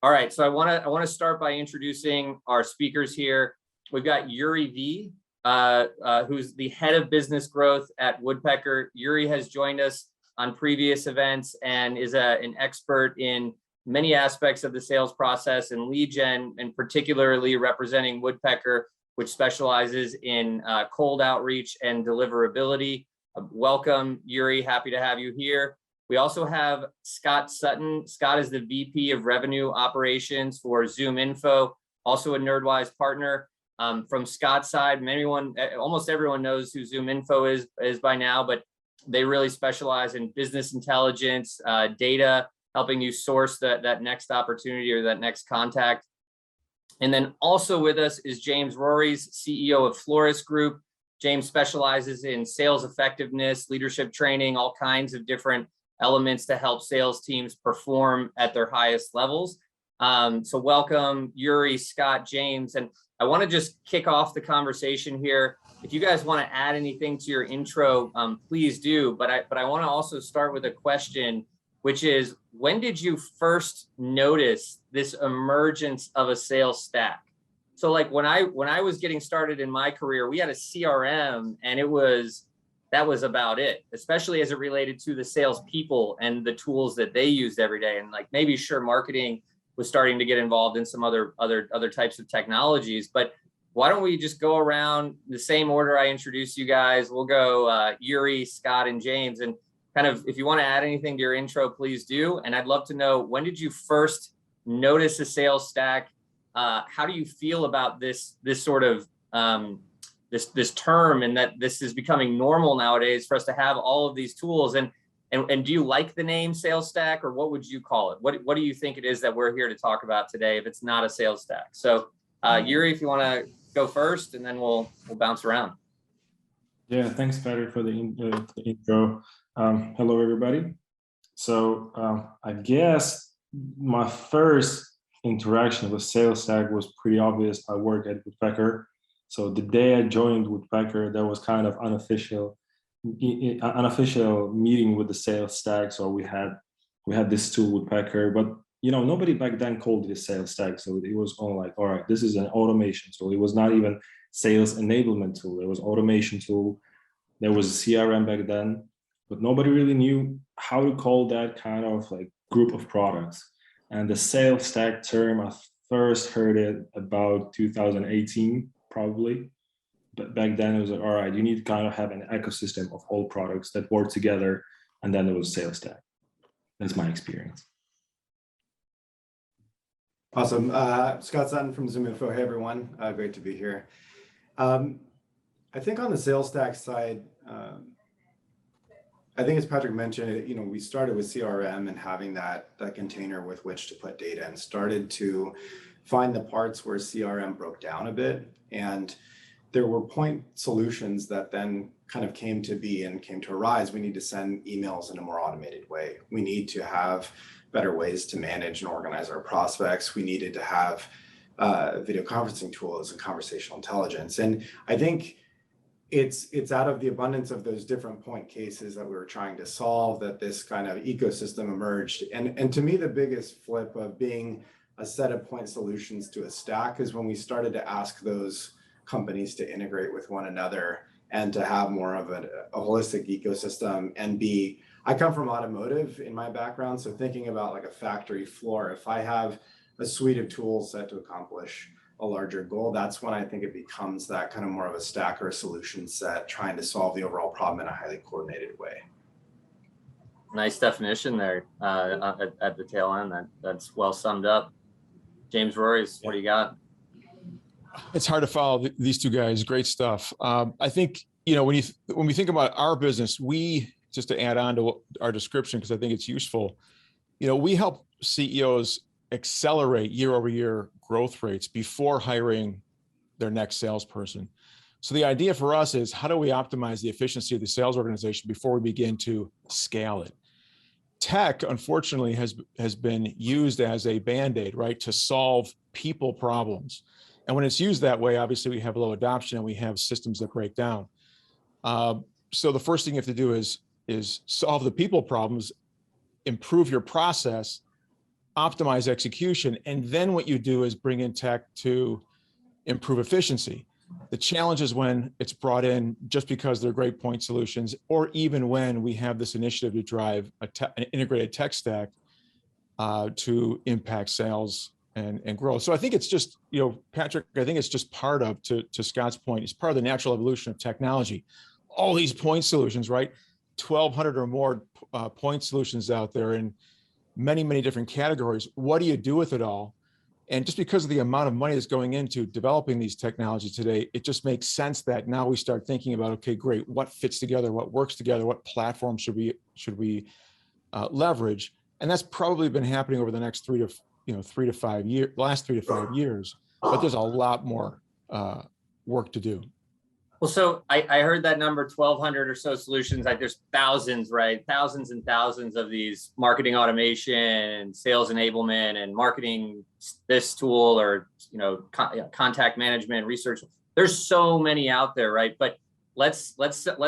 All right, so I want to start by introducing our speakers here. We've got Yurii V, who's the head of business growth at Woodpecker. Yurii has joined us on previous events and is an expert in many aspects of the sales process and lead gen, and particularly representing Woodpecker, which specializes in cold outreach and deliverability. Welcome, Yurii. Happy to have you here. We also have Scott Sutton. Scott is the VP of Revenue Operations for ZoomInfo, also a Nerdwise partner. From Scott's side, almost everyone knows who ZoomInfo is by now, but they really specialize in business intelligence, data, helping you source that next opportunity or that next contact. And then also with us is James Rores, CEO of Floriss Group. James specializes in sales effectiveness, leadership training, all kinds of different elements to help sales teams perform at their highest levels. So welcome, Yurii, Scott, James, and I want to just kick off the conversation here. If you guys want to add anything to your intro, please do. But I want to also start with a question, which is, when did you first notice this emergence of a sales stack? So like when I was getting started in my career, we had a CRM, and that was about it, especially as it related to the salespeople and the tools that they used every day. And like maybe sure, marketing was starting to get involved in some other types of technologies. But why don't we just go around the same order I introduced you guys? We'll go Yurii, Scott, and James. And kind of, if you want to add anything to your intro, please do. And I'd love to know, when did you first notice a sales stack? How do you feel about this sort of this term, and that this is becoming normal nowadays for us to have all of these tools? And do you like the name sales stack, or what would you call it? What do you think it is that we're here to talk about today if it's not a sales stack? So Yurii, if you want to go first, and then we'll bounce around. Yeah, thanks, Patrick, for the intro. Hello, everybody. So I guess my first interaction with sales stack was pretty obvious. I work at Woodpecker. So the day I joined Woodpecker, there was kind of unofficial meeting with the sales stack. So we had this tool, Woodpecker, but nobody back then called it a sales stack. So it was all like, all right, this is an automation tool. It was not even sales enablement tool. It was automation tool. There was a CRM back then, but nobody really knew how to call that kind of like group of products. And the sales stack term, I first heard it about 2018, probably. But back then it was like, all right, you need to kind of have an ecosystem of all products that work together. And then it was sales stack. That's my experience. Awesome. Scott Sutton from ZoomInfo. Hey, everyone. Great to be here. I think on the sales stack side, I think as Patrick mentioned, we started with CRM and having that container with which to put data, and started to find the parts where CRM broke down a bit. And there were point solutions that then kind of came to be and came to arise. We need to send emails in a more automated way. We need to have better ways to manage and organize our prospects. We needed to have video conferencing tools and conversational intelligence. And I think it's out of the abundance of those different point cases that we were trying to solve that this kind of ecosystem emerged. And to me, the biggest flip of being a set of point solutions to a stack is when we started to ask those companies to integrate with one another and to have more of a holistic ecosystem. And I come from automotive in my background, so thinking about like a factory floor, if I have a suite of tools set to accomplish a larger goal, that's when I think it becomes that kind of more of a stack or a solution set trying to solve the overall problem in a highly coordinated way. Nice definition there at the tail end. That's well summed up. James Rores, what do you got? It's hard to follow these two guys. Great stuff. I think, when we think about our business, just to add on to our description, because I think it's useful, we help CEOs accelerate year-over-year growth rates before hiring their next salesperson. So the idea for us is, how do we optimize the efficiency of the sales organization before we begin to scale it? Tech, unfortunately, has been used as a Band-Aid, right, to solve people problems. And when it's used that way, obviously we have low adoption and we have systems that break down. So the first thing you have to do is solve the people problems, improve your process, optimize execution. And then what you do is bring in tech to improve efficiency. The challenge is when it's brought in just because they're great point solutions, or even when we have this initiative to drive an integrated tech stack to impact sales and growth. So I think it's just, Patrick, I think it's just part of, to Scott's point, it's part of the natural evolution of technology. All these point solutions, right? 1,200 or more point solutions out there in many, many different categories. What do you do with it all? And just because of the amount of money that's going into developing these technologies today, it just makes sense that now we start thinking about, okay, great, what fits together, what works together, what platform should we leverage? And that's probably been happening over the next last 3 to 5 years, but there's a lot more work to do. Well, so I heard that number, 1,200 or so solutions. Like there's thousands, right? Thousands and thousands of these marketing automation, sales enablement, and marketing this tool, or contact management, research. There's so many out there, right? But let's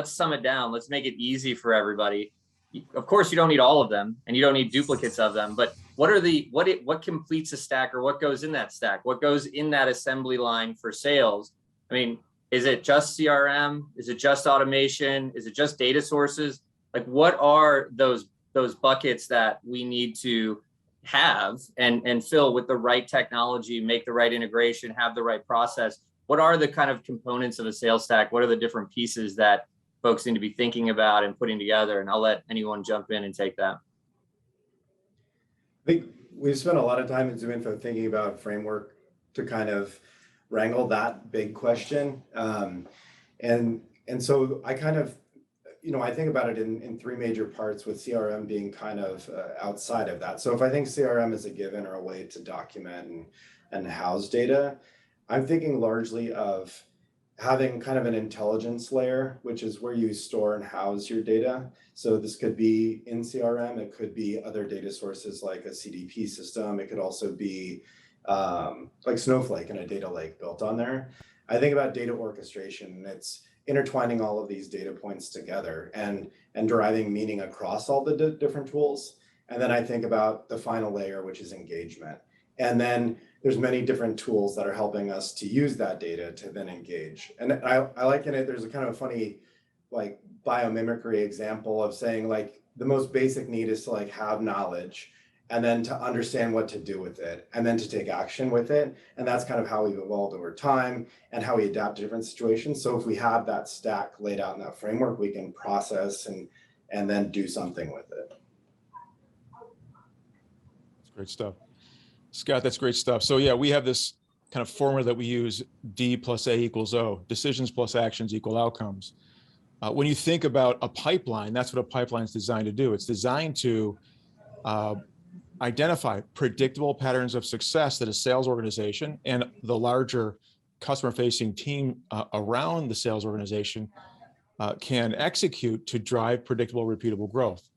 sum it down. Let's make it easy for everybody. Of course, you don't need all of them, and you don't need duplicates of them. But what completes a stack, or what goes in that stack? What goes in that assembly line for sales? I mean, is it just CRM? Is it just automation? Is it just data sources? Like, what are those buckets that we need to have and fill with the right technology, make the right integration, have the right process? What are the kind of components of a sales stack? What are the different pieces that folks need to be thinking about and putting together? And I'll let anyone jump in and take that. I think we've spent a lot of time at ZoomInfo thinking about a framework to kind of wrangle that big question. And so I kind of, I think about it in 3 major parts, with CRM being kind of outside of that. So if I think CRM is a given or a way to document and house data, I'm thinking largely of having kind of an intelligence layer, which is where you store and house your data. So this could be in CRM, it could be other data sources like a CDP system. It could also be like Snowflake and a data lake built on there. I think about data orchestration, and it's intertwining all of these data points together and deriving meaning across all the different tools. And then I think about the final layer, which is engagement. And then there's many different tools that are helping us to use that data to then engage. And I like in it, there's a kind of funny like biomimicry example of saying like the most basic need is to like have knowledge, and then to understand what to do with it, and then to take action with it. And that's kind of how we've evolved over time and how we adapt to different situations. So if we have that stack laid out in that framework, we can process and then do something with it. That's great stuff. Scott, that's great stuff. So yeah, we have this kind of formula that we use, D plus A equals O, decisions plus actions equal outcomes. When you think about a pipeline, that's what a pipeline is designed to do. It's designed to identify predictable patterns of success that a sales organization and the larger customer-facing team around the sales organization can execute to drive predictable, repeatable growth.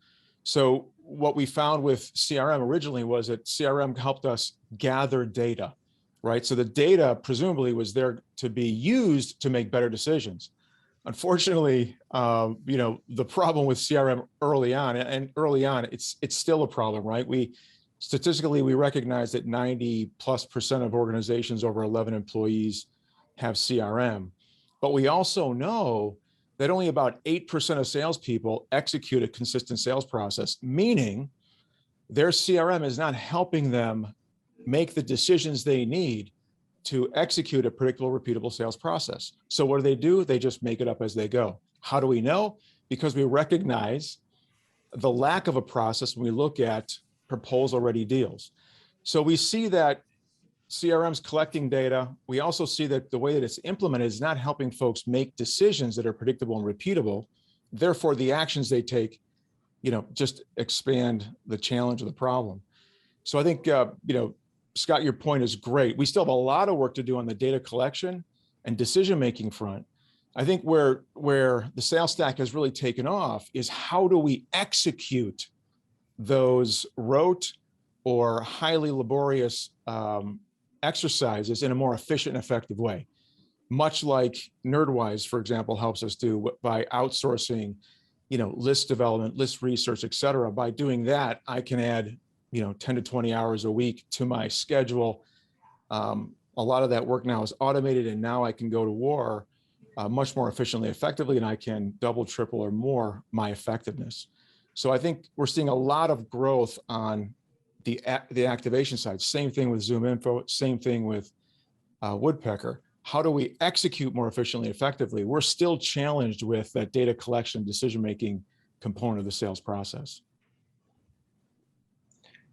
So what we found with CRM originally was that CRM helped us gather data, right? So the data presumably was there to be used to make better decisions. Unfortunately, the problem with CRM early on, it's still a problem, right? Statistically, we recognize that 90+% of organizations over 11 employees have CRM, but we also know that only about 8% of salespeople execute a consistent sales process, meaning their CRM is not helping them make the decisions they need to execute a predictable, repeatable sales process. So what do? They just make it up as they go. How do we know? Because we recognize the lack of a process when we look at proposal-ready deals. So we see that CRM's collecting data. We also see that the way that it's implemented is not helping folks make decisions that are predictable and repeatable. Therefore, the actions they take, just expand the challenge of the problem. So I think, Scott, your point is great. We still have a lot of work to do on the data collection and decision-making front. I think where the sales stack has really taken off is how do we execute those rote or highly laborious exercises in a more efficient and effective way, much like Nerdwise, for example, helps us do by outsourcing, list development, list research, et cetera. By doing that, I can add 10 to 20 hours a week to my schedule. A lot of that work now is automated, and now I can go to war much more efficiently, effectively, and I can double, triple, or more my effectiveness. So I think we're seeing a lot of growth on the activation side. Same thing with ZoomInfo, same thing with Woodpecker. How do we execute more efficiently, effectively? We're still challenged with that data collection, decision-making component of the sales process.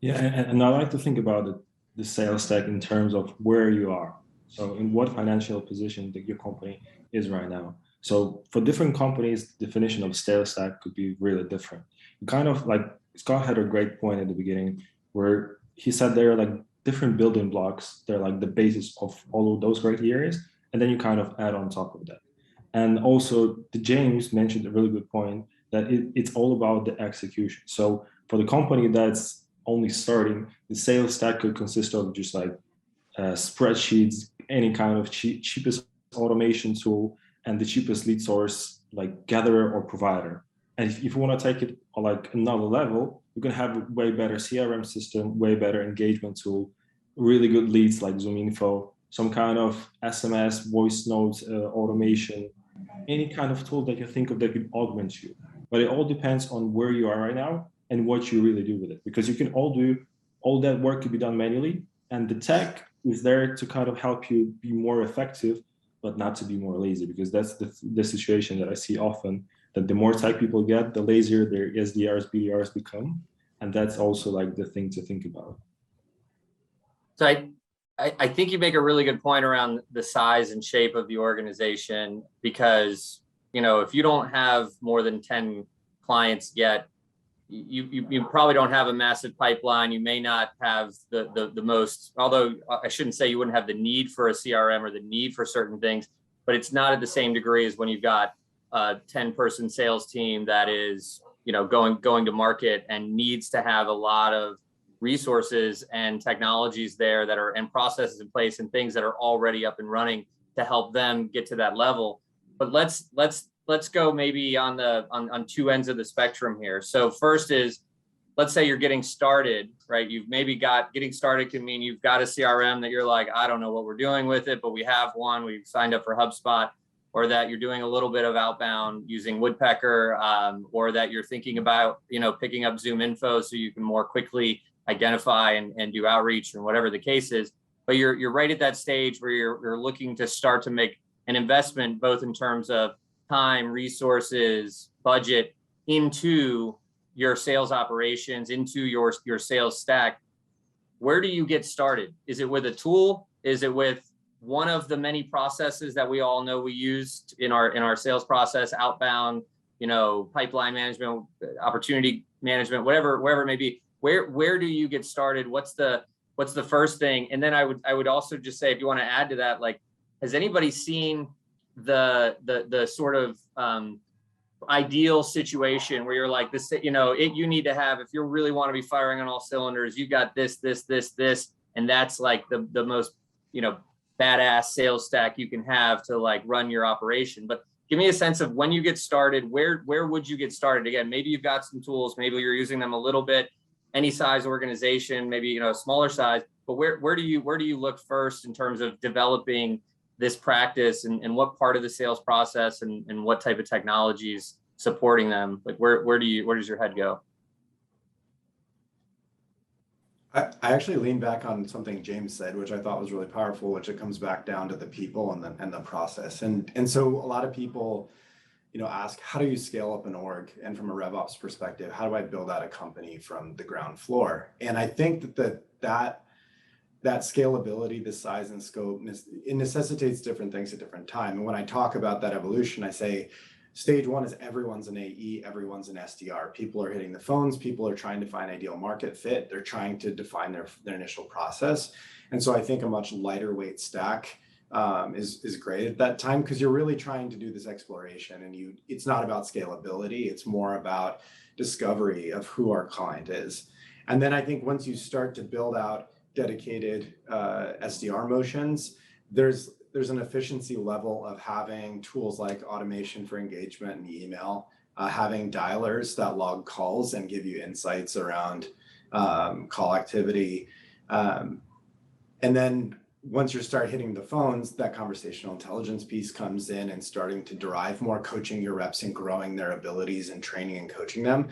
Yeah, and I like to think about the sales stack in terms of where you are. So in what financial position that your company is right now. So for different companies, definition of sales stack could be really different. Kind of like Scott had a great point at the beginning where he said there are like different building blocks. They're like the basis of all of those great areas. And then you kind of add on top of that. And also James mentioned a really good point that it's all about the execution. So for the company that's only starting, the sales stack could consist of just like spreadsheets, any kind of cheapest automation tool, and the cheapest lead source, like gatherer or provider. And if you want to take it on like another level, you can have a way better CRM system, way better engagement tool, really good leads like ZoomInfo, some kind of SMS, voice notes, automation, any kind of tool that you think of that could augment you. But it all depends on where you are right now and what you really do with it. Because you can all that work could be done manually, and the tech is there to kind of help you be more effective, but not to be more lazy, because that's the situation that I see often, that the more tech people get, the lazier their SDRs, BDRs become. And that's also like the thing to think about. So I think you make a really good point around the size and shape of the organization, because, if you don't have more than 10 clients yet, you probably don't have a massive pipeline. You may not have the most, although I shouldn't say you wouldn't have the need for a CRM or the need for certain things, but it's not at the same degree as when you've got a 10-person sales team that is, going to market and needs to have a lot of resources and technologies there that are, and processes in place and things that are already up and running to help them get to that level. But let's go maybe on two ends of the spectrum here. So first is, let's say you're getting started, right? You've maybe getting started can mean you've got a CRM that you're like, I don't know what we're doing with it, but we have one, we've signed up for HubSpot, or that you're doing a little bit of outbound using Woodpecker, or that you're thinking about, picking up ZoomInfo so you can more quickly identify and do outreach and whatever the case is. But you're right at that stage where you're looking to start to make an investment, both in terms of time, resources, budget, into your sales operations, into your sales stack. Where do you get started? Is it with a tool? Is it with one of the many processes that we all know we use in our sales process, outbound, pipeline management, opportunity management, whatever it may be? Where do you get started? What's the first thing? And then I would also just say, if you want to add to that, like, has anybody seen the sort of ideal situation where you're like, this, you need to have, if you really want to be firing on all cylinders, you got this, and that's like the most, badass sales stack you can have to like run your operation. But give me a sense of when you get started, where would you get started? Again, maybe you've got some tools, maybe you're using them a little bit, any size organization, maybe, smaller size, but where do you look first in terms of developing this practice, and what part of the sales process and what type of technologies supporting them? Like where does your head go? I actually lean back on something James said, which I thought was really powerful, which it comes back down to the people and the process. And so a lot of people, ask, how do you scale up an org? And from a RevOps perspective, how do I build out a company from the ground floor? And I think that scalability, the size and scope, it necessitates different things at different time. And when I talk about that evolution, I say stage one is everyone's an AE, everyone's an SDR. People are hitting the phones, people are trying to find ideal market fit. They're trying to define their initial process. And so I think a much lighter weight stack is great at that time, because you're really trying to do this exploration, and it's not about scalability, it's more about discovery of who our client is. And then I think once you start to build out dedicated SDR motions, there's an efficiency level of having tools like automation for engagement and email, having dialers that log calls and give you insights around call activity. And then once you start hitting the phones, that conversational intelligence piece comes in and starting to derive more, coaching your reps and growing their abilities and training and coaching them.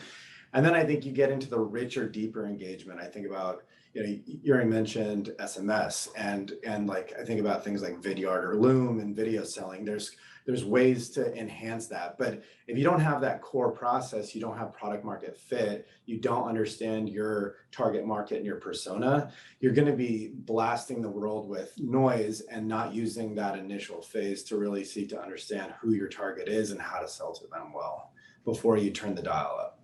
And then I think you get into the richer, deeper engagement. I think about, Yurii mentioned SMS and like, I think about things like Vidyard or Loom and video selling. There's ways to enhance that. But if you don't have that core process, you don't have product market fit, you don't understand your target market and your persona, you're going to be blasting the world with noise and not using that initial phase to really seek to understand who your target is and how to sell to them well before you turn the dial up.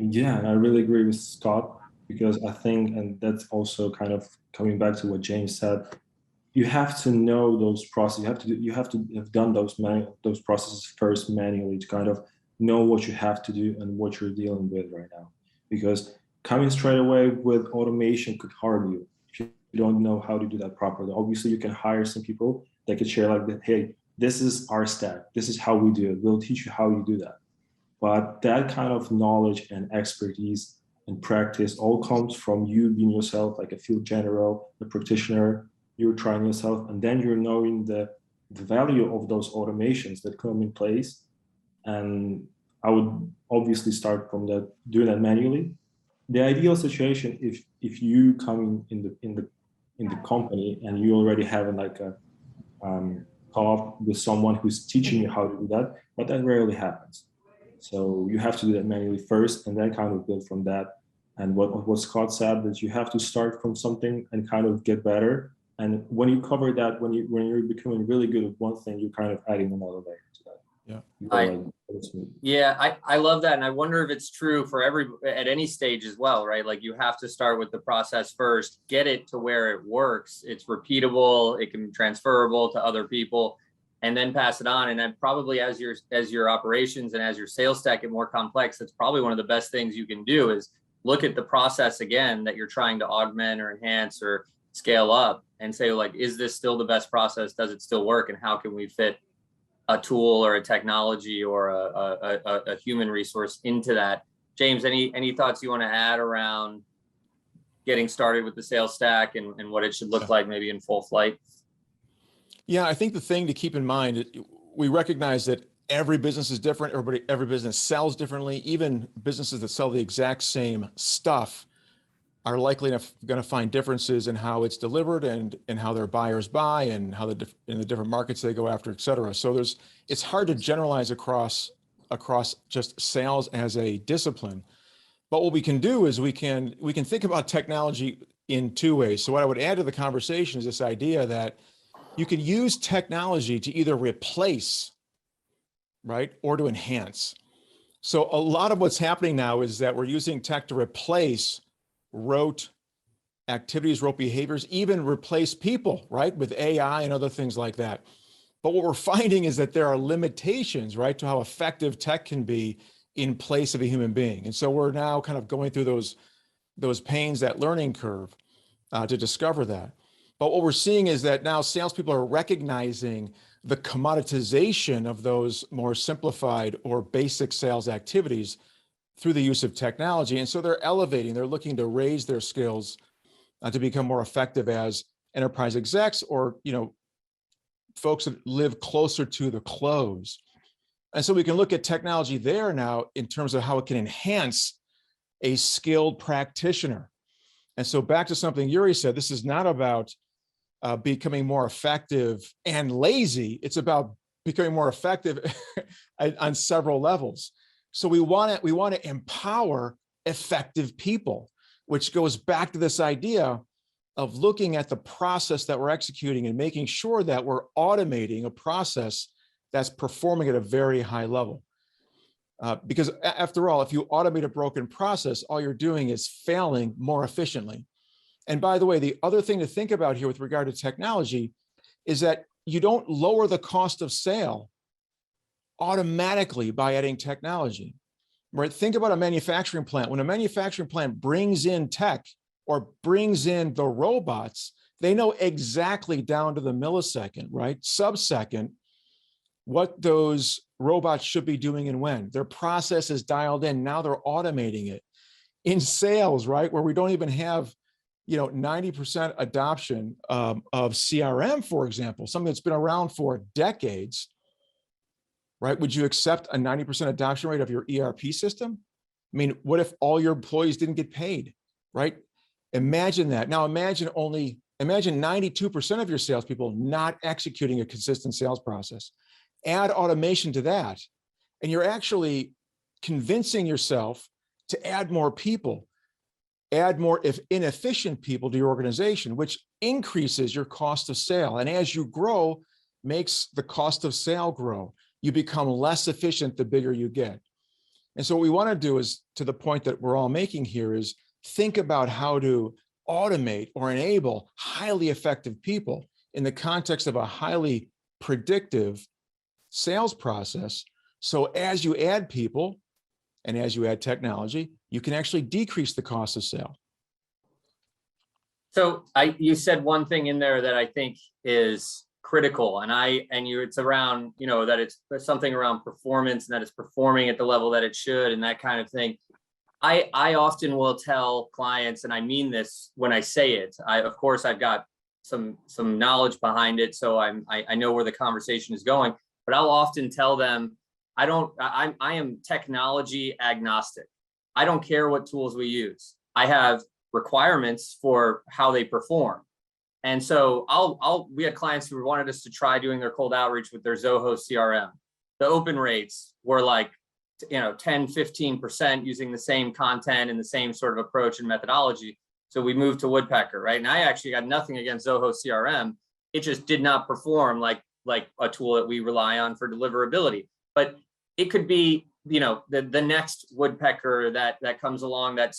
Yeah, and I really agree with Scott, because I think, and that's also kind of coming back to what James said, you have to know those processes. You have to have done those processes first manually to kind of know what you have to do and what you're dealing with right now. Because coming straight away with automation could harm you if you don't know how to do that properly. Obviously, you can hire some people that could share like that. Hey, this is our stack. This is how we do it. We'll teach you how you do that. But that kind of knowledge and expertise and practice all comes from you being yourself, like a field general, a practitioner. You're trying yourself, and then you're knowing the value of those automations that come in place. And I would obviously start from that, doing that manually. The ideal situation, if you come in the company and you already have like a talk with someone who's teaching you how to do that, but that rarely happens. So you have to do that manually first, and then kind of build from that. And what Scott said, that you have to start from something and kind of get better. And when you cover that, when you're becoming really good at one thing, you're kind of adding another layer to that. Yeah. I love that. And I wonder if it's true for at any stage as well, right? Like you have to start with the process first, get it to where it works. It's repeatable. It can be transferable to other people, and then pass it on. And then probably as your operations and as your sales stack get more complex, that's probably one of the best things you can do is look at the process again that you're trying to augment or enhance or scale up and say, like, is this still the best process? Does it still work? And how can we fit a tool or a technology or a human resource into that? James, any thoughts you want to add around getting started with the sales stack and what it should look like maybe in full flight? Yeah, I think the thing to keep in mind, we recognize that every business is different. Every business sells differently. Even businesses that sell the exact same stuff are likely going to find differences in how it's delivered and how their buyers buy and how in the different markets they go after, et cetera. So it's hard to generalize across just sales as a discipline. But what we can do is we can think about technology in two ways. So what I would add to the conversation is this idea that you can use technology to either replace, right, or to enhance. So a lot of what's happening now is that we're using tech to replace rote activities, rote behaviors, even replace people, right, with AI and other things like that. But what we're finding is that there are limitations, right, to how effective tech can be in place of a human being. And so we're now kind of going through those pains, that learning curve to discover that. But what we're seeing is that now salespeople are recognizing the commoditization of those more simplified or basic sales activities through the use of technology. And so they're elevating, they're looking to raise their skills to become more effective as enterprise execs or, folks that live closer to the close. And so we can look at technology there now in terms of how it can enhance a skilled practitioner. And so back to something Yurii said, this is not about becoming more effective and lazy. It's about becoming more effective on several levels. So we want to empower effective people, which goes back to this idea of looking at the process that we're executing and making sure that we're automating a process that's performing at a very high level. Because after all, if you automate a broken process, all you're doing is failing more efficiently. And by the way, the other thing to think about here with regard to technology is that you don't lower the cost of sale automatically by adding technology, right? Think about a manufacturing plant. When a manufacturing plant brings in tech or brings in the robots, they know exactly down to the millisecond, right? Sub-second, what those robots should be doing and when. Their process is dialed in. Now they're automating it. In sales, right, where we don't even have 90% adoption of CRM, for example, something that's been around for decades, right? Would you accept a 90% adoption rate of your ERP system? I mean, what if all your employees didn't get paid, right? Imagine that. Now imagine 92% of your salespeople not executing a consistent sales process. Add automation to that, and you're actually convincing yourself to add more people, add more inefficient people to your organization, which increases your cost of sale. And as you grow, makes the cost of sale grow. You become less efficient the bigger you get. And so what we want to do is, to the point that we're all making here, is think about how to automate or enable highly effective people in the context of a highly predictive sales process. So as you add people and as you add technology, you can actually decrease the cost of sale. So you said one thing in there that I think is critical, it's around, that it's something around performance and that it's performing at the level that it should and that kind of thing. I often will tell clients, and I mean this when I say it, of course I've got some knowledge behind it, so I know where the conversation is going, but I'll often tell them, I am technology agnostic. I don't care what tools we use. I have requirements for how they perform. And so we had clients who wanted us to try doing their cold outreach with their Zoho CRM. The open rates were like, 10, 15% using the same content and the same sort of approach and methodology. So we moved to Woodpecker, right? And I actually got nothing against Zoho CRM. It just did not perform like a tool that we rely on for deliverability. But it could be, the next Woodpecker that comes along that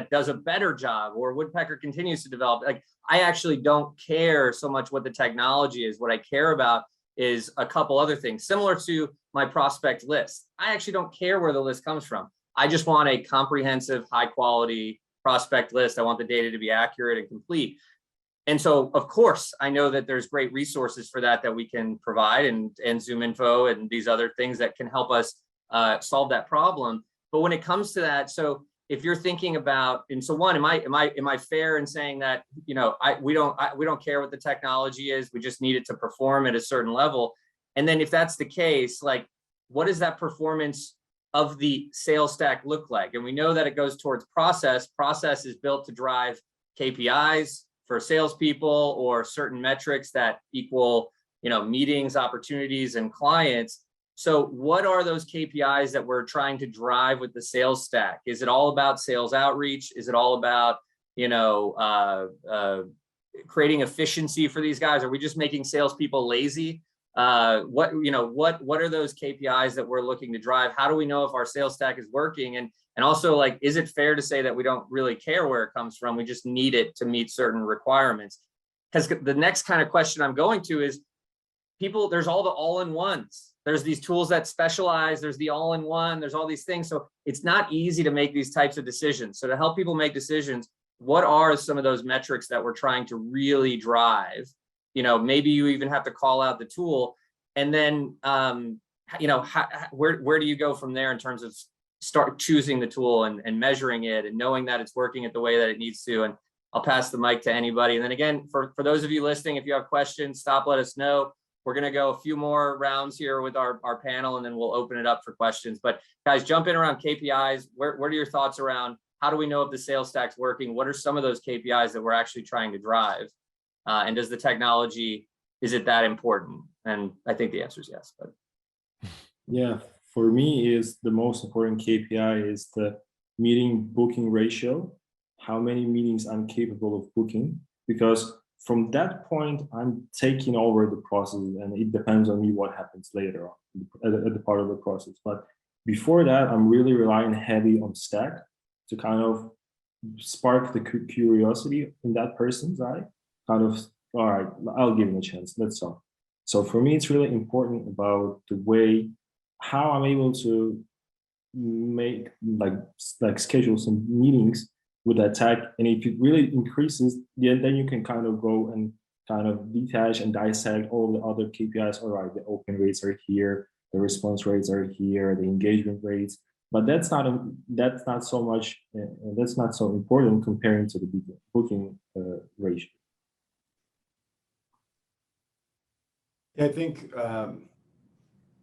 does a better job, or Woodpecker continues to develop. Like, I actually don't care so much what the technology is. What I care about is a couple other things, similar to my prospect list. I actually don't care where the list comes from. I just want a comprehensive, high quality prospect list. I want the data to be accurate and complete. And so, of course, I know that there's great resources for that we can provide, and ZoomInfo and these other things that can help us solve that problem. But when it comes to that, so if you're thinking about, and so one, am I fair in saying that, we don't care what the technology is, we just need it to perform at a certain level? And then if that's the case, like, what does that performance of the sales stack look like? And we know that it goes towards process. Process is built to drive KPIs for salespeople, or certain metrics that equal, meetings, opportunities, and clients. So what are those KPIs that we're trying to drive with the sales stack? Is it all about sales outreach? Is it all about, creating efficiency for these guys? Are we just making salespeople lazy? What are those KPIs that we're looking to drive? How do we know if our sales stack is working? And also, like, is it fair to say that we don't really care where it comes from? We just need it to meet certain requirements? Because the next kind of question I'm going to is, there's all the all-in-ones. There's these tools that specialize, there's the all-in-one, there's all these things. So it's not easy to make these types of decisions. So to help people make decisions, what are some of those metrics that we're trying to really drive? Maybe you even have to call out the tool, and then, where do you go from there in terms of start choosing the tool and measuring it and knowing that it's working at the way that it needs to? And I'll pass the mic to anybody. And then again, for those of you listening, if you have questions, stop, let us know. We're going to go a few more rounds here with our panel, and then we'll open it up for questions. But guys, jump in around KPIs. What are your thoughts around how do we know if the sales stack's working? What are some of those KPIs that we're actually trying to drive? And does the technology, is it that important? And I think the answer is yes. But yeah, for me, is the most important KPI is the meeting booking ratio, how many meetings I'm capable of booking, because from that point, I'm taking over the process, and it depends on me what happens later on at the part of the process. But before that, I'm really relying heavy on stack to kind of spark the curiosity in that person's eye. Kind of, all right, I'll give him a chance. Let's talk. So for me, it's really important about the way how I'm able to make like schedule some meetings with that tag. And if it really increases, then you can kind of go and kind of detach and dissect all the other KPIs. All right, the open rates are here, the response rates are here, the engagement rates, but that's not so much. That's not so important comparing to the booking ratio. I think,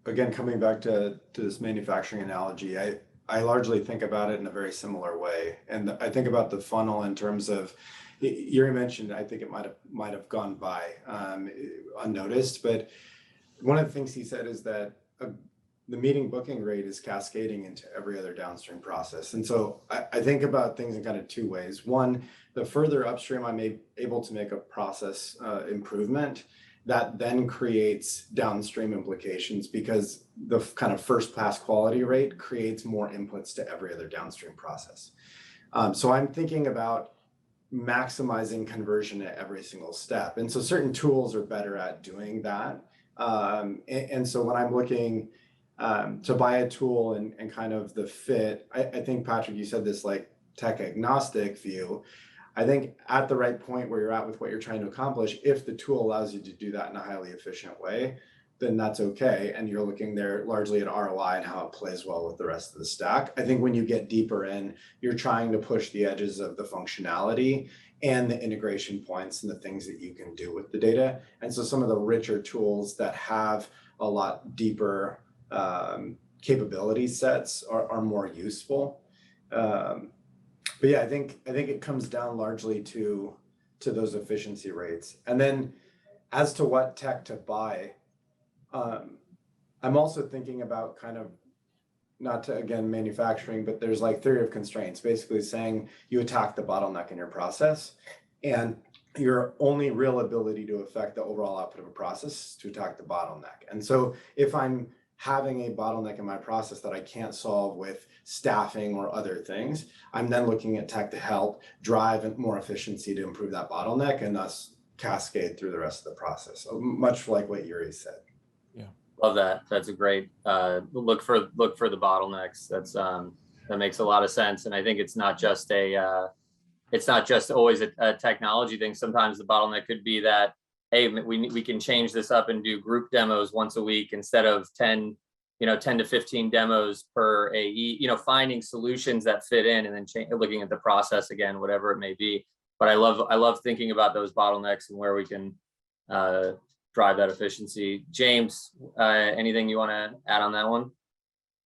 again, coming back to this manufacturing analogy, I largely think about it in a very similar way. And I think about the funnel in terms of, Yurii mentioned, I think it might have gone by unnoticed, but one of the things he said is that the meeting booking rate is cascading into every other downstream process. And so I think about things in kind of two ways. One, the further upstream I'm able to make a process improvement, that then creates downstream implications because the kind of first pass quality rate creates more inputs to every other downstream process. So I'm thinking about maximizing conversion at every single step. And so certain tools are better at doing that. And so when I'm looking to buy a tool and kind of the fit, I think, Patrick, you said this like tech agnostic view. I think at the right point where you're at with what you're trying to accomplish, if the tool allows you to do that in a highly efficient way, then that's okay. And you're looking there largely at ROI and how it plays well with the rest of the stack. I think when you get deeper in, you're trying to push the edges of the functionality and the integration points and the things that you can do with the data. And so some of the richer tools that have a lot deeper capability sets are more useful. But yeah, I think it comes down largely to those efficiency rates. And then as to what tech to buy, I'm also thinking about kind of, not to, again, manufacturing, but there's like theory of constraints, basically saying you attack the bottleneck in your process, and your only real ability to affect the overall output of a process is to attack the bottleneck. And so if I'm having a bottleneck in my process that I can't solve with staffing or other things, I'm then looking at tech to help drive more efficiency to improve that bottleneck and thus cascade through the rest of the process. So much like what Yurii said. Yeah, love that. That's a great look for the bottlenecks. That's that makes a lot of sense. And I think it's not just always a technology thing. Sometimes the bottleneck could be that, hey, we can change this up and do group demos once a week instead of 10 to 15 demos per AE, finding solutions that fit in and then looking at the process again, whatever it may be. But I love thinking about those bottlenecks and where we can drive that efficiency. James, anything you want to add on that one?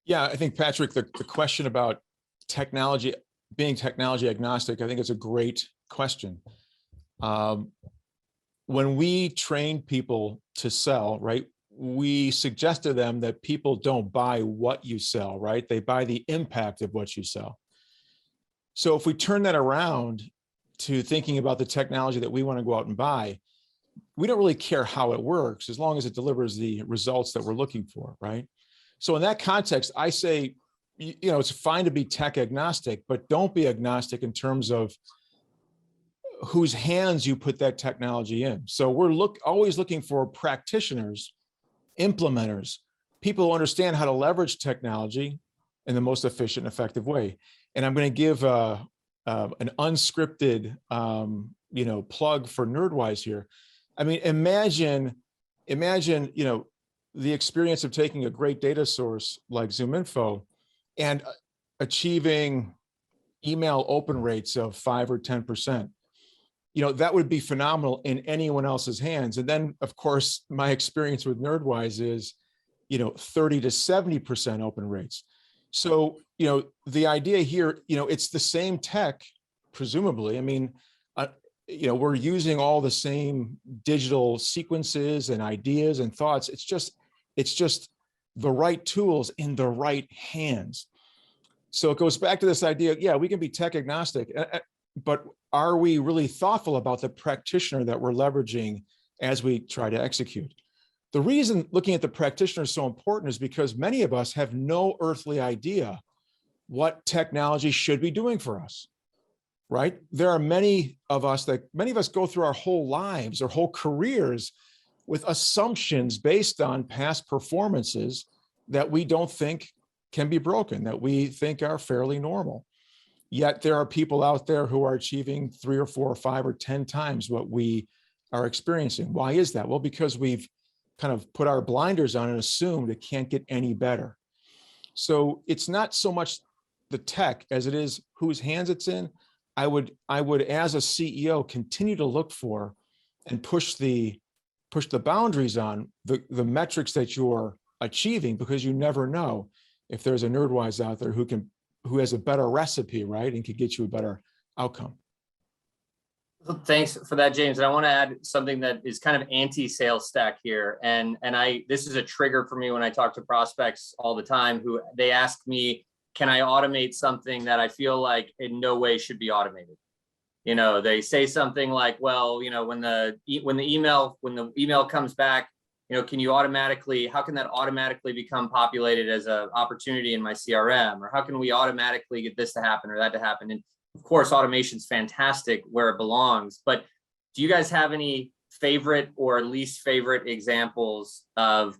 Yeah, I think, Patrick, the question about technology, being technology agnostic, I think it's a great question. When we train people to sell, right, we suggest to them that people don't buy what you sell, right? They buy the impact of what you sell. So if we turn that around to thinking about the technology that we want to go out and buy, we don't really care how it works as long as it delivers the results that we're looking for, right? So in that context, I say, it's fine to be tech agnostic, but don't be agnostic in terms of whose hands you put that technology in. So we're always looking for practitioners, implementers, people who understand how to leverage technology in the most efficient and effective way. And I'm going to give an unscripted, plug for Nerdwise here. I mean, imagine, the experience of taking a great data source like ZoomInfo and achieving email open rates of 5 or 10%. That would be phenomenal in anyone else's hands. And then, of course, my experience with Nerdwise is, 30 to 70% open rates. So, the idea here, it's the same tech, presumably. I mean, we're using all the same digital sequences and ideas and thoughts. It's just the right tools in the right hands. So it goes back to this idea, yeah, we can be tech agnostic, but are we really thoughtful about the practitioner that we're leveraging as we try to execute? The reason looking at the practitioner is so important is because many of us have no earthly idea what technology should be doing for us, right? There are many of us go through our whole lives or whole careers with assumptions based on past performances that we don't think can be broken, that we think are fairly normal. Yet there are people out there who are achieving 3 or 4 or 5 or 10 times what we are experiencing. Why is that? Well, because we've kind of put our blinders on and assumed it can't get any better. So it's not so much the tech as it is whose hands it's in. I would, as a CEO, continue to look for and push the boundaries on the metrics that you're achieving, because you never know if there's a Nerdwise out there who has a better recipe, right, and could get you a better outcome. Thanks for that, James. And I want to add something that is kind of anti-sales stack here. And this is a trigger for me when I talk to prospects all the time who they ask me, can I automate something that I feel like in no way should be automated? You know, they say something like, well, you know, when the email comes back, you know, how can that automatically become populated as an opportunity in my CRM? Or how can we automatically get this to happen or that to happen? And of course, automation is fantastic where it belongs, but do you guys have any favorite or least favorite examples of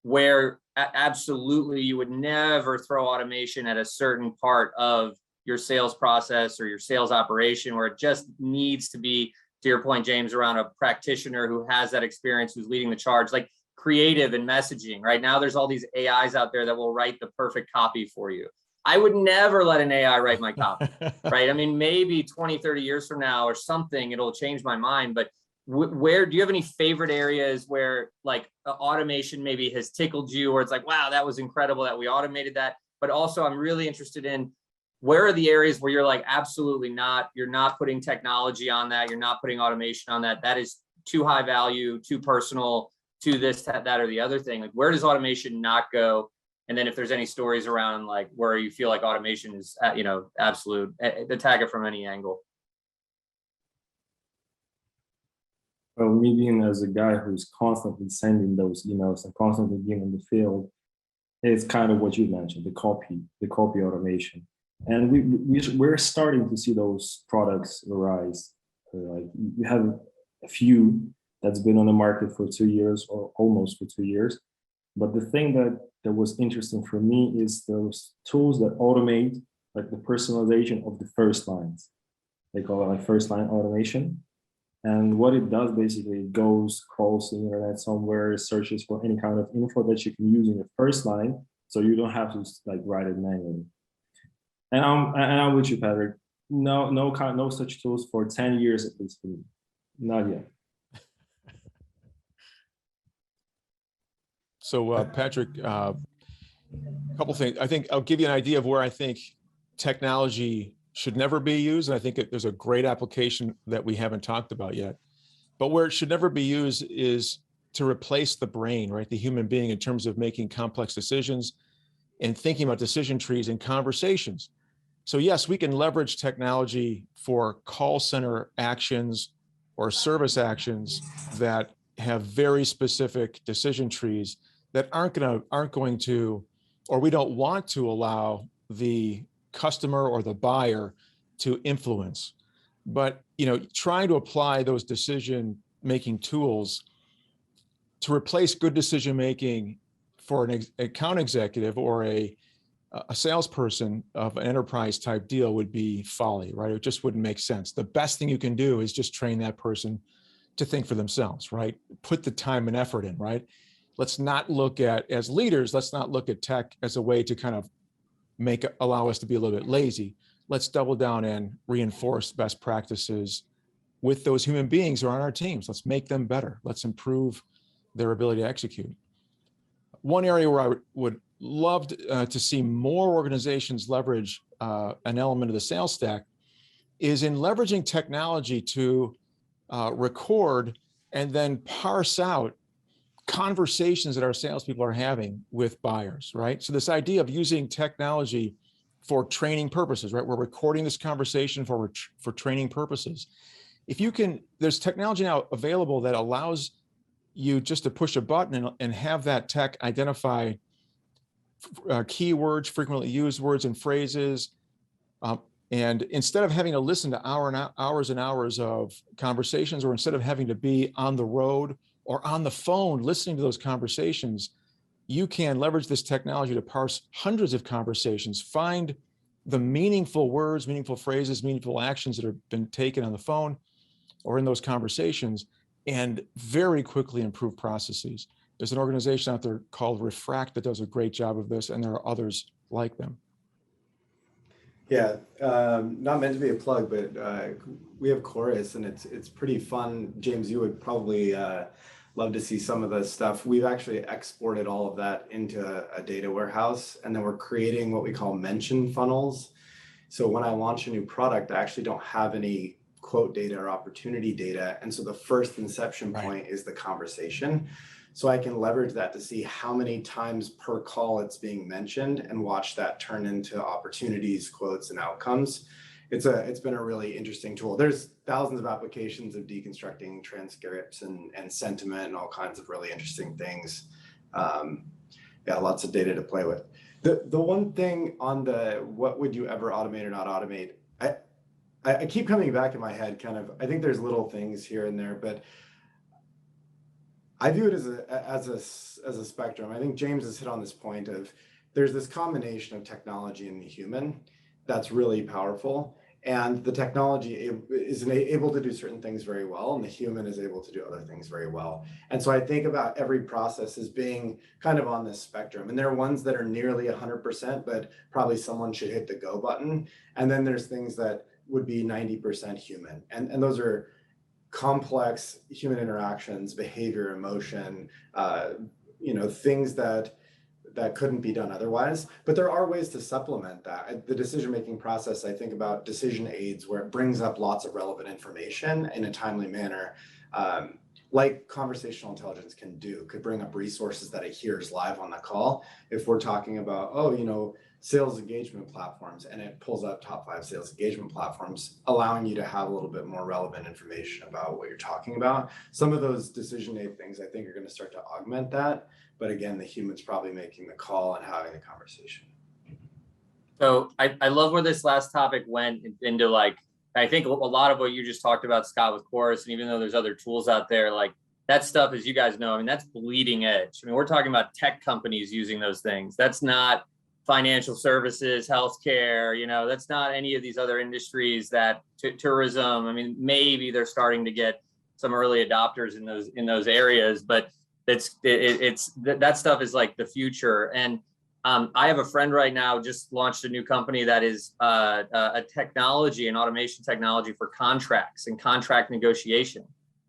where absolutely you would never throw automation at a certain part of your sales process or your sales operation, where it just needs to be, to your point, James, around a practitioner who has that experience, who's leading the charge, like creative and messaging? Right now, there's all these AIs out there that will write the perfect copy for you. I would never let an AI write my copy, right? I mean, maybe 20, 30 years from now or something, it'll change my mind. But where do you have any favorite areas where like automation maybe has tickled you, or it's like, wow, that was incredible that we automated that? But also I'm really interested in, where are the areas where you're like, absolutely not, you're not putting technology on that, you're not putting automation on that, that is too high value, too personal, to this, that, or the other thing? Like, where does automation not go? And then if there's any stories around like where you feel like automation is, you know, absolute, attack it from any angle. Well, me being as a guy who's constantly sending those emails and constantly being in the field, it's kind of what you mentioned, the copy automation. And we're starting to see those products arise. Like, you have a few that's been on the market for 2 years or almost for 2 years. But the thing that was interesting for me is those tools that automate like the personalization of the first lines. They call it like first line automation. And what it does basically, it goes, crawls the internet somewhere, searches for any kind of info that you can use in your first line, so you don't have to like write it manually. And I'm with you, Patrick. No such tools for 10 years at least for me. Not yet. So Patrick, a couple things. I think I'll give you an idea of where I think technology should never be used. And I think there's a great application that we haven't talked about yet. But where it should never be used is to replace the brain, right? The human being, in terms of making complex decisions and thinking about decision trees and conversations. So yes, we can leverage technology for call center actions or service actions that have very specific decision trees that aren't going to, or we don't want to allow the customer or the buyer to influence. But, you know, trying to apply those decision-making tools to replace good decision-making for an account executive or a salesperson of an enterprise type deal would be folly, right? It just wouldn't make sense. The best thing you can do is just train that person to think for themselves, right? Put the time and effort in, right? Let's not look at, as leaders, let's not look at tech as a way to kind of allow us to be a little bit lazy. Let's double down and reinforce best practices with those human beings who are on our teams. Let's make them better. Let's improve their ability to execute. One area where I would love to see more organizations leverage an element of the sales stack is in leveraging technology to record and then parse out conversations that our salespeople are having with buyers, right? So this idea of using technology for training purposes, right? We're recording this conversation for training purposes. If you can, there's technology now available that allows you just to push a button and have that tech identify keywords, frequently used words and phrases. And instead of having to listen to hours and hours of conversations, or instead of having to be on the road or on the phone listening to those conversations, you can leverage this technology to parse hundreds of conversations, find the meaningful words, meaningful phrases, meaningful actions that have been taken on the phone or in those conversations, and very quickly improve processes. There's an organization out there called Refract that does a great job of this, and there are others like them. Yeah, not meant to be a plug, but we have Chorus, and it's pretty fun. James, you would probably love to see some of the stuff. We've actually exported all of that into a data warehouse, and then we're creating what we call mention funnels. So when I launch a new product, I actually don't have any quote data or opportunity data. And so the first inception point is the conversation. So I can leverage that to see how many times per call it's being mentioned and watch that turn into opportunities, quotes, and outcomes. It's been a really interesting tool. There's thousands of applications of deconstructing transcripts and sentiment and all kinds of really interesting things. Yeah, lots of data to play with. The one thing on the what would you ever automate or not automate, I keep coming back in my head kind of, I think there's little things here and there, but I view it as a spectrum. I think James has hit on this point of there's this combination of technology and the human that's really powerful. And the technology is able to do certain things very well, and the human is able to do other things very well. And so I think about every process as being kind of on this spectrum. And there are ones that are nearly 100%, but probably someone should hit the go button. And then there's things that would be 90% human. And those are complex human interactions, behavior, emotion, things that couldn't be done otherwise. But there are ways to supplement that. The decision-making process, I think about decision aids where it brings up lots of relevant information in a timely manner, like conversational intelligence could bring up resources that it hears live on the call. If we're talking about, sales engagement platforms, and it pulls up top 5 sales engagement platforms, allowing you to have a little bit more relevant information about what you're talking about. Some of those decision aid things I think are going to start to augment that. But again, the human's probably making the call and having the conversation. So I love where this last topic went into, I think a lot of what you just talked about, Scott, with Chorus, and even though there's other tools out there, that stuff, as you guys know, that's bleeding edge. We're talking about tech companies using those things. That's not financial services, healthcare, that's not any of these other industries that tourism. Maybe they're starting to get some early adopters in those areas, but that stuff is like the future. And I have a friend right now just launched a new company that is a technology and automation technology for contracts and contract negotiation.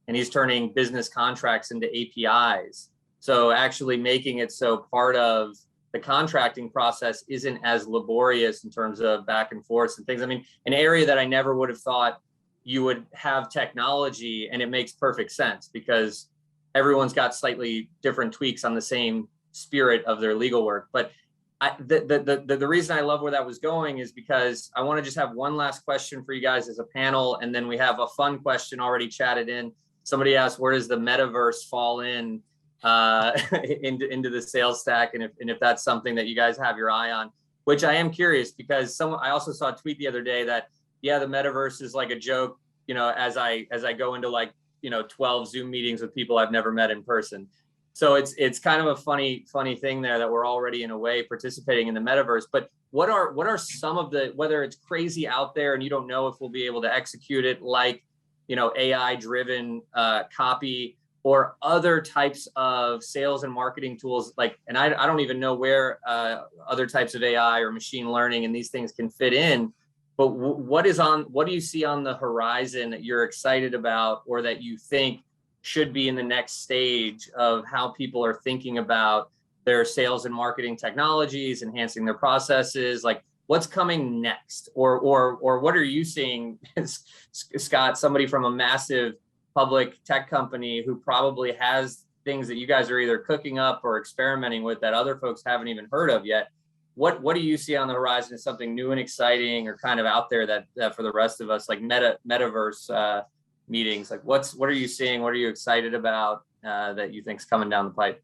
And he's turning business contracts into APIs. So actually making it so part of the contracting process isn't as laborious in terms of back and forth and things. An area that I never would have thought you would have technology, and it makes perfect sense because everyone's got slightly different tweaks on the same spirit of their legal work. But the reason I love where that was going is because I want to just have one last question for you guys as a panel, and then we have a fun question already chatted in. Somebody asked, where does the metaverse fall into the sales stack, and if that's something that you guys have your eye on, which I am curious because I also saw a tweet the other day that the metaverse is like a joke, as I go into 12 Zoom meetings with people I've never met in person. So it's kind of a funny thing there that we're already in a way participating in the metaverse. But what are some of the, whether it's crazy out there and you don't know if we'll be able to execute it, AI driven copy, or other types of sales and marketing tools, and I don't even know where other types of AI or machine learning and these things can fit in, but what do you see on the horizon that you're excited about, or that you think should be in the next stage of how people are thinking about their sales and marketing technologies, enhancing their processes? What's coming next, or what are you seeing, Scott, somebody from a massive public tech company who probably has things that you guys are either cooking up or experimenting with that other folks haven't even heard of yet? What do you see on the horizon as something new and exciting, or kind of out there that for the rest of us, metaverse meetings? What are you seeing? What are you excited about that you think's coming down the pipe?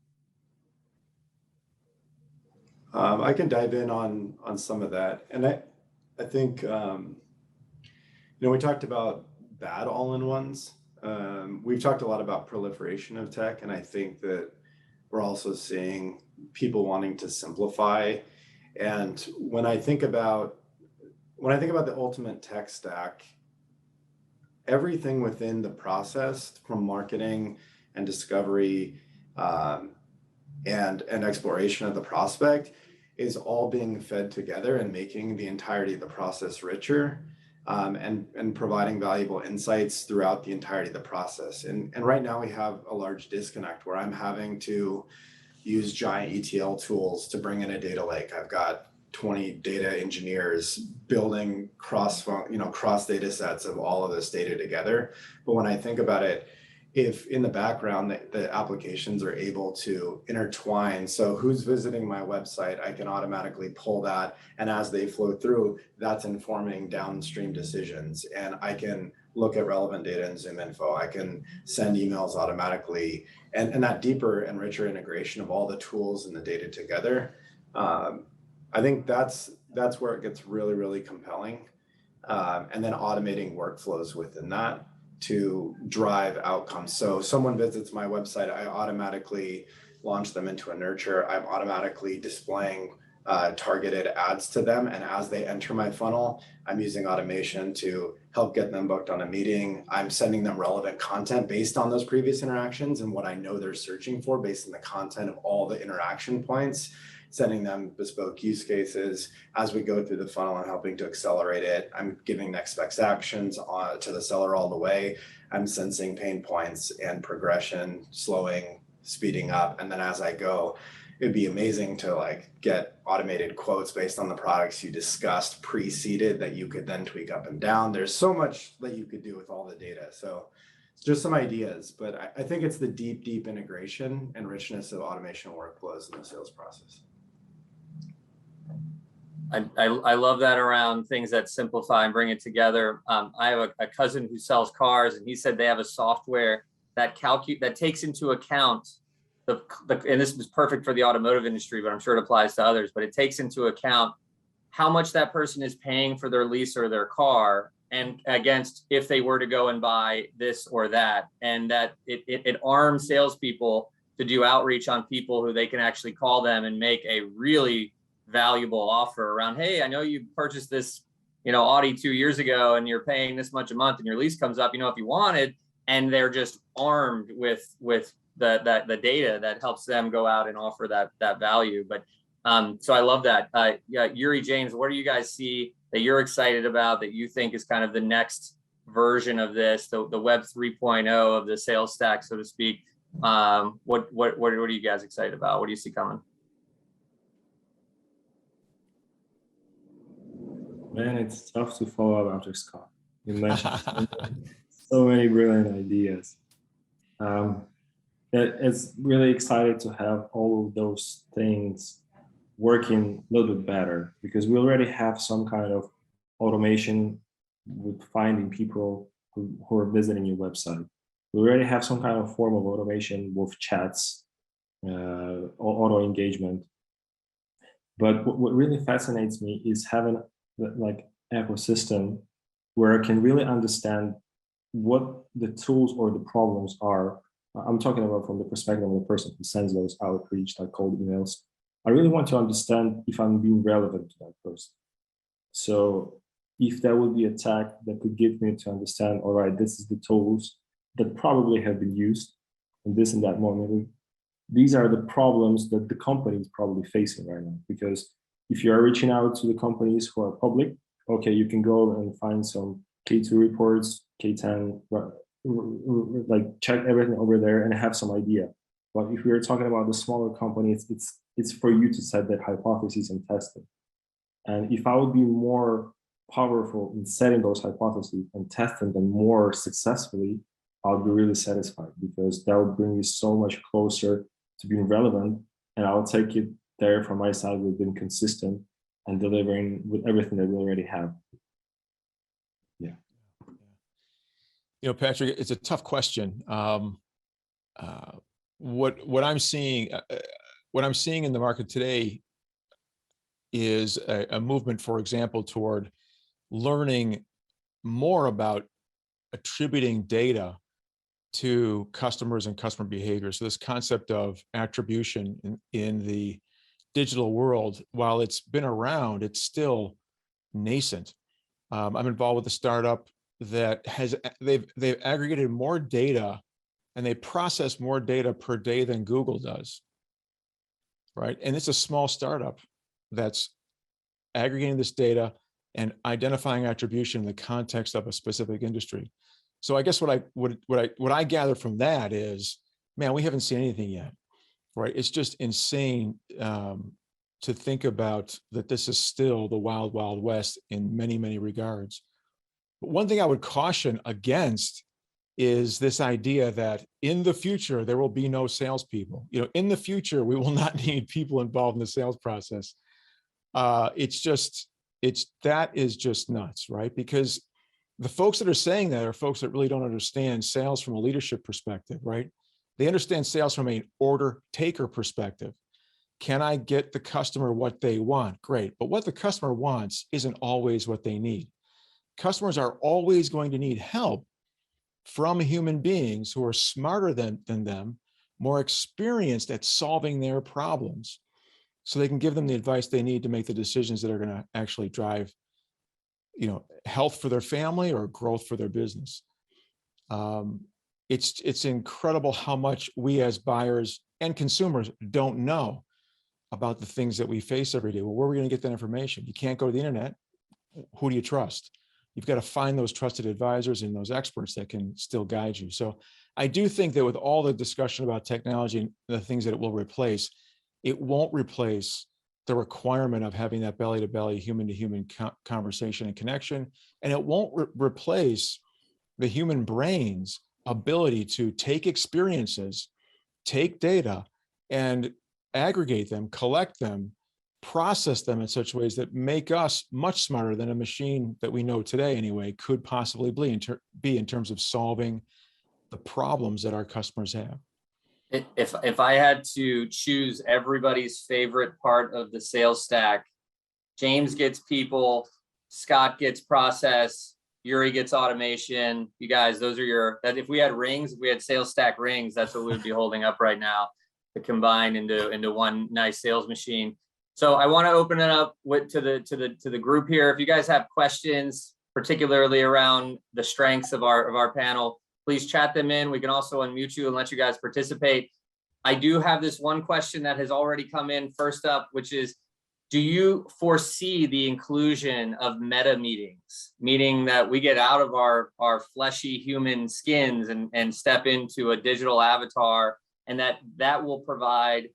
I can dive in on some of that. And I think, we talked about bad all-in-ones. We've talked a lot about proliferation of tech, and I think that we're also seeing people wanting to simplify. And when I think about the ultimate tech stack, everything within the process from marketing and discovery and exploration of the prospect is all being fed together and making the entirety of the process richer, and providing valuable insights throughout the entirety of the process. And right now we have a large disconnect where I'm having to use giant ETL tools to bring in a data lake. I've got 20 data engineers building cross data sets of all of this data together. But when I think about it, if in the background the applications are able to intertwine, so who's visiting my website, I can automatically pull that, and as they flow through, that's informing downstream decisions. And I can look at relevant data in ZoomInfo. I can send emails automatically, and that deeper and richer integration of all the tools and the data together. I think that's where it gets really, really compelling. And then automating workflows within that to drive outcomes. So someone visits my website, I automatically launch them into a nurture. I'm automatically displaying targeted ads to them. And as they enter my funnel, I'm using automation to help get them booked on a meeting. I'm sending them relevant content based on those previous interactions and what I know they're searching for based on the content of all the interaction points, sending them bespoke use cases as we go through the funnel and helping to accelerate it. I'm giving next best actions to the seller all the way. I'm sensing pain points and progression, slowing, speeding up. And then as I go, it'd be amazing to like get automated quotes based on the products you discussed pre-seeded that you could then tweak up and down. There's so much that you could do with all the data. So it's just some ideas, but I think it's the deep integration and richness of automation workflows in the sales process. I love that around things that simplify and bring it together. I have a cousin who sells cars, and he said they have a software that takes into account and this is perfect for the automotive industry, but I'm sure it applies to others, but it takes into account how much that person is paying for their lease or their car, and against if they were to go and buy this or that, and that it arms salespeople to do outreach on people who they can actually call them and make a really valuable offer around, hey, I know you purchased this, Audi 2 years ago and you're paying this much a month and your lease comes up, if you wanted, and they're just armed with the data that helps them go out and offer that value. But so I love that. Yurii, James, what do you guys see that you're excited about that you think is kind of the next version of this, the web 3.0 of the sales stack, so to speak? What are you guys excited about? What do you see coming? Man, it's tough to follow up after Scott. You mentioned so many brilliant ideas. It's really exciting to have all of those things working a little bit better, because we already have some kind of automation with finding people who are visiting your website. We already have some kind of form of automation with chats, auto engagement. But what really fascinates me is having like ecosystem where I can really understand what the tools or the problems are. I'm talking about from the perspective of the person who sends those outreach, like cold emails. I really want to understand if I'm being relevant to that person. So if there would be a tag that could give me to understand, all right, this is the tools that probably have been used in this and that moment. These are the problems that the company is probably facing right now, because if you are reaching out to the companies who are public, okay, you can go and find some K2 reports, K10, like check everything over there and have some idea. But if we are talking about the smaller companies, it's for you to set that hypothesis and test it. And if I would be more powerful in setting those hypotheses and testing them more successfully, I'll be really satisfied, because that would bring me so much closer to being relevant, and I'll take it there from my side. We've been consistent and delivering with everything that we already have. Yeah. Patrick, it's a tough question. What I'm seeing in the market today is a movement, for example, toward learning more about attributing data to customers and customer behavior. So this concept of attribution in the digital world, while it's been around, it's still nascent. I'm involved with a startup that they've aggregated more data and they process more data per day than Google does, right? And it's a small startup that's aggregating this data and identifying attribution in the context of a specific industry. So I guess what I gather from that is, man, we haven't seen anything yet, right? It's just insane to think about that this is still the wild, wild west in many, many regards. But one thing I would caution against is this idea that in the future, there will be no salespeople. You know, in the future, we will not need people involved in the sales process. That is just nuts, right? Because the folks that are saying that are folks that really don't understand sales from a leadership perspective, right? They understand sales from an order taker perspective. Can I get the customer what they want? Great. But what the customer wants isn't always what they need. Customers are always going to need help from human beings who are smarter than them, more experienced at solving their problems, so they can give them the advice they need to make the decisions that are going to actually drive, you know, health for their family or growth for their business. It's incredible how much we as buyers and consumers don't know about the things that we face every day. Well, where are we going to get that information? You can't go to the internet. Who do you trust? You've got to find those trusted advisors and those experts that can still guide you. So I do think that with all the discussion about technology and the things that it will replace, it won't replace the requirement of having that belly-to-belly, human-to-human conversation and connection. And it won't replace the human brain's ability to take experiences, take data, and aggregate them, collect them, process them in such ways that make us much smarter than a machine that we know today anyway could possibly be in terms of solving the problems that our customers have. If I had to choose everybody's favorite part of the sales stack, James gets people, Scott gets process, Yurii gets automation. You guys, those are if we had rings, if we had sales stack rings, that's what we would be holding up right now to combine into one nice sales machine. So I want to open it up to the group here. If you guys have questions, particularly around the strengths of our panel, please chat them in. We can also unmute you and let you guys participate. I do have this one question that has already come in first up, which is, do you foresee the inclusion of meta meetings, meaning that we get out of our fleshy human skins and step into a digital avatar, and that will provide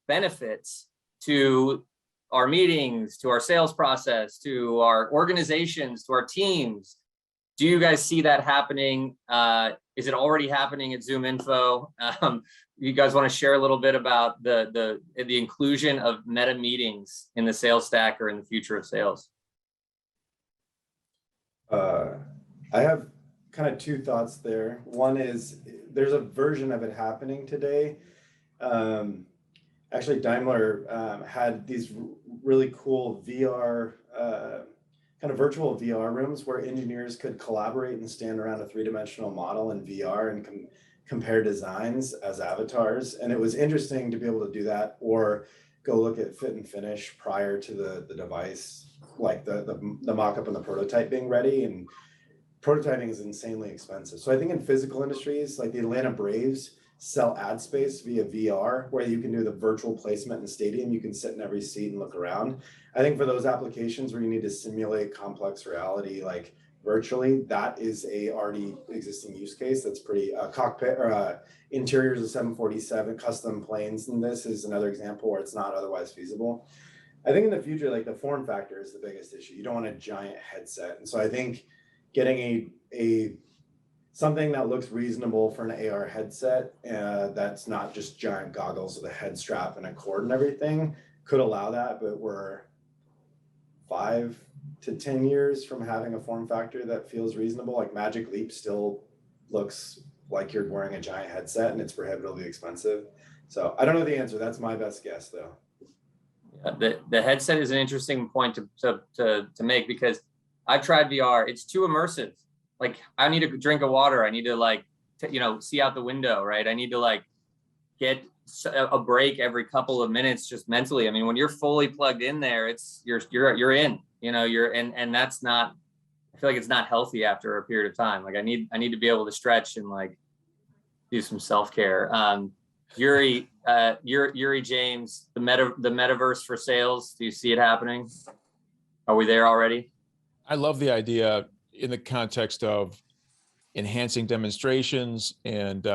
benefits to our meetings, to our sales process, to our organizations, to our teams? Do you guys see that happening? Is it already happening at ZoomInfo? You guys want to share a little bit about the inclusion of meta meetings in the sales stack or in the future of sales? I have kind of two thoughts there. One is there's a version of it happening today. Actually, Daimler had these really cool VR, kind of virtual VR rooms where engineers could collaborate and stand around a three-dimensional model in VR and compare designs as avatars. And it was interesting to be able to do that, or go look at fit and finish prior to the device, like the mock-up and the prototype being ready. And prototyping is insanely expensive. So I think in physical industries, like the Atlanta Braves sell ad space via VR, where you can do the virtual placement in the stadium. You can sit in every seat and look around. I think for those applications where you need to simulate complex reality, like virtually, that is a already existing use case. That's pretty cockpit or interiors of 747 custom planes. And this is another example where it's not otherwise feasible. I think in the future, like the form factor is the biggest issue. You don't want a giant headset. And so I think getting something that looks reasonable for an AR headset that's not just giant goggles with a head strap and a cord and everything could allow that, but we're 5 to 10 years from having a form factor that feels reasonable. Like Magic Leap still looks like you're wearing a giant headset and it's prohibitively expensive. So I don't know the answer. That's my best guess though. Yeah, the headset is an interesting point to make, because I've tried VR. It's too immersive. Like I need a drink of water. I need to see out the window, right? I need to get a break every couple of minutes just mentally. I mean, when you're fully plugged in there, you're in, and that's not, feel like it's not healthy after a period of time. Like I need to be able to stretch and like do some self-care. Yurii, Yurii James, the metaverse for sales. Do you see it happening? Are we there already? I love the idea in the context of enhancing demonstrations and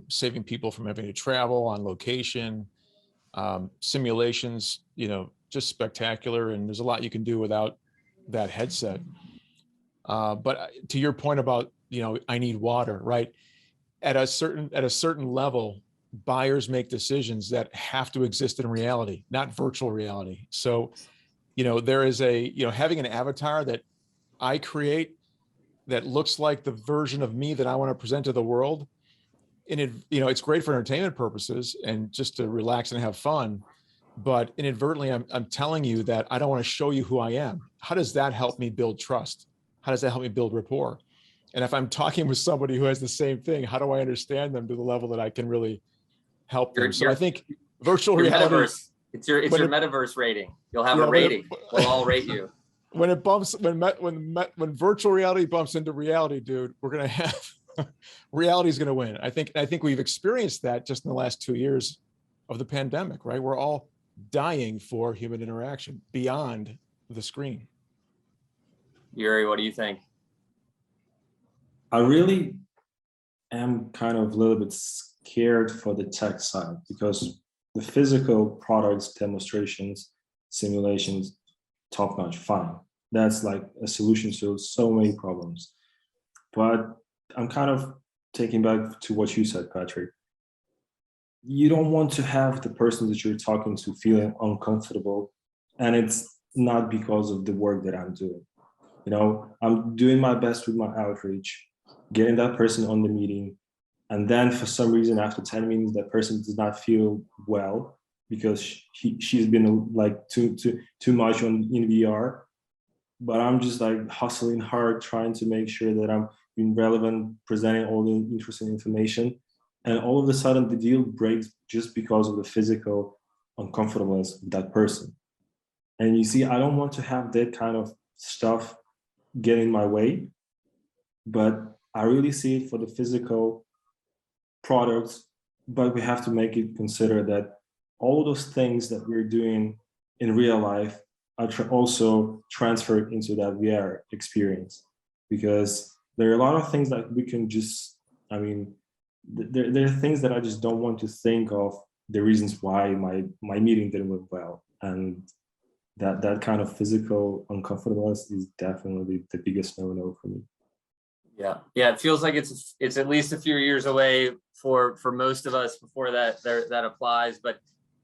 saving people from having to travel on location, simulations, just spectacular. And there's a lot you can do without that headset. But to your point about, I need water, right? At a certain level, buyers make decisions that have to exist in reality, not virtual reality. So, there is having an avatar that I create that looks like the version of me that I want to present to the world. And it's great for entertainment purposes and just to relax and have fun. But inadvertently, I'm telling you that I don't want to show you who I am. How does that help me build trust? How does that help me build rapport? And if I'm talking with somebody who has the same thing, how do I understand them to the level that I can really help them? So I think virtual reality. Metaverse. It's your metaverse rating. You'll have a rating. We'll all rate you. When it bumps, when virtual reality bumps into reality, dude, we're gonna have reality is gonna win. I think we've experienced that just in the last 2 years of the pandemic, right? We're all dying for human interaction beyond the screen. Yurii, what do you think? I really am kind of a little bit scared for the tech side because the physical products, demonstrations, simulations, top notch, fine. That's like a solution to so many problems. But I'm kind of taking back to what you said, Patrick. You don't want to have the person that you're talking to feeling uncomfortable. And it's not because of the work that I'm doing. I'm doing my best with my outreach, getting that person on the meeting. And then for some reason, after 10 meetings, that person does not feel well because she's been like too much in VR. But I'm just like hustling hard, trying to make sure that I'm being relevant, presenting all the interesting information. And all of a sudden the deal breaks just because of the physical uncomfortableness of that person. And you see, I don't want to have that kind of stuff get in my way, but I really see it for the physical products, but we have to make it consider that all those things that we're doing in real life are also transferred into that VR experience, because there are a lot of things that we can just, there are things that I just don't want to think of the reasons why my meeting didn't went well. And that kind of physical uncomfortableness is definitely the biggest no-no for me. Yeah, it feels like it's at least a few years away for most of us before that applies. But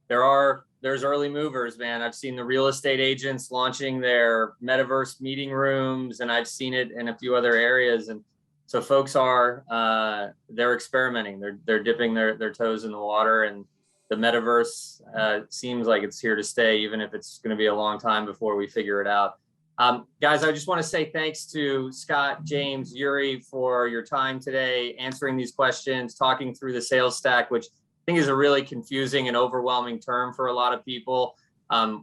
there's early movers, man. I've seen the real estate agents launching their metaverse meeting rooms, and I've seen it in a few other areas. And so folks they're experimenting. They're dipping their toes in the water, and the metaverse seems like it's here to stay, even if it's going to be a long time before we figure it out. Guys, I just want to say thanks to Scott, James, Yurii for your time today, answering these questions, talking through the sales stack, which I think is a really confusing and overwhelming term for a lot of people.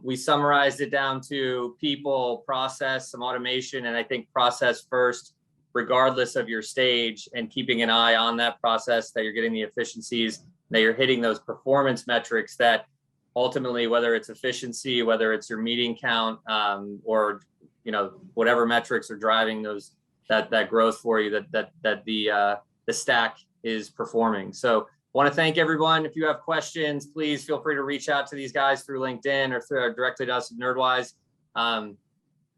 We summarized it down to people, process, some automation, and I think process first, regardless of your stage, and keeping an eye on that process, that you're getting the efficiencies, that you're hitting those performance metrics that ultimately, whether it's efficiency, whether it's your meeting count, or whatever metrics are driving that growth for you, that the stack is performing. So I want to thank everyone. If you have questions, please feel free to reach out to these guys through LinkedIn or directly to us at Nerdwise.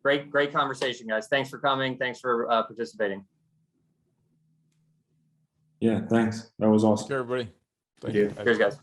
Great conversation, guys. Thanks for coming. Thanks for participating. Yeah, thanks. That was awesome. Take care, everybody. Thank you. Cheers, guys.